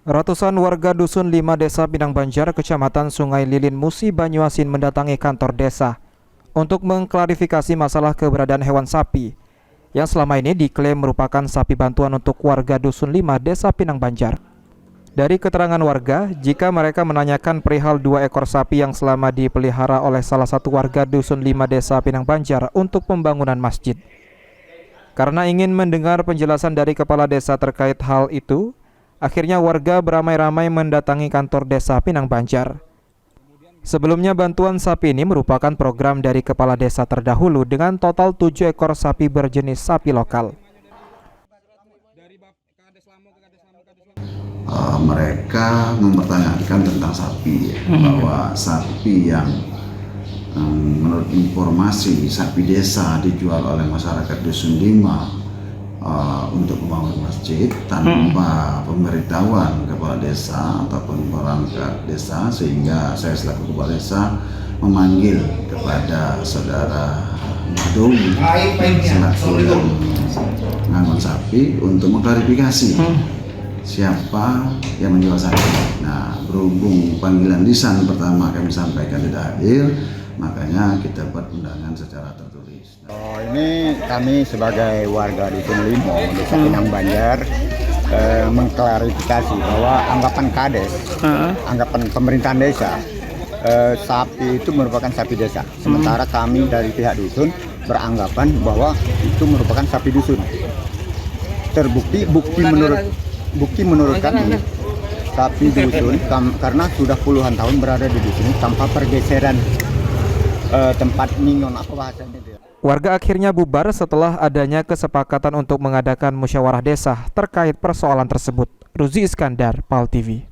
Ratusan warga Dusun 5 Desa Pinang Banjar, Kecamatan Sungai Lilin, Musi, Banyuasin mendatangi kantor desa untuk mengklarifikasi masalah keberadaan hewan sapi yang selama ini diklaim merupakan sapi bantuan untuk warga Dusun 5 Desa Pinang Banjar. Dari keterangan warga, jika mereka menanyakan perihal 2 ekor sapi yang selama dipelihara oleh salah satu warga Dusun 5 Desa Pinang Banjar untuk pembangunan masjid. Karena ingin mendengar penjelasan dari kepala desa terkait hal itu, akhirnya warga beramai-ramai mendatangi kantor desa Pinang Banjar. Sebelumnya bantuan sapi ini merupakan program dari kepala desa terdahulu dengan total 7 ekor sapi berjenis sapi lokal. Mereka mempertanyakan tentang sapi, bahwa sapi yang menurut informasi sapi desa dijual oleh masyarakat Dusun 5 untuk membangun masjid tanpa pemberitahuan kepala desa ataupun perangkat desa, sehingga saya selaku kepala desa memanggil kepada saudara Madowi selaku yang mengangon sapi untuk mengklarifikasi siapa yang menjual sapi. Nah, berhubung panggilan lisan pertama kami sampaikan tidak hadir, makanya kita buat undangan secara tertulis. Ini kami sebagai warga Dusun 5 Desa Pinang Banjar mengklarifikasi bahwa anggapan Kades, anggapan pemerintahan desa, sapi itu merupakan sapi desa. Sementara kami dari pihak dusun beranggapan bahwa itu merupakan sapi dusun. Terbukti bukti menurut kami sapi dusun karena sudah puluhan tahun berada di dusun tanpa pergeseran tempat ningon, apa bahasanya dia. Warga akhirnya bubar setelah adanya kesepakatan untuk mengadakan musyawarah desa terkait persoalan tersebut. Ruzi Iskandar, PAL TV.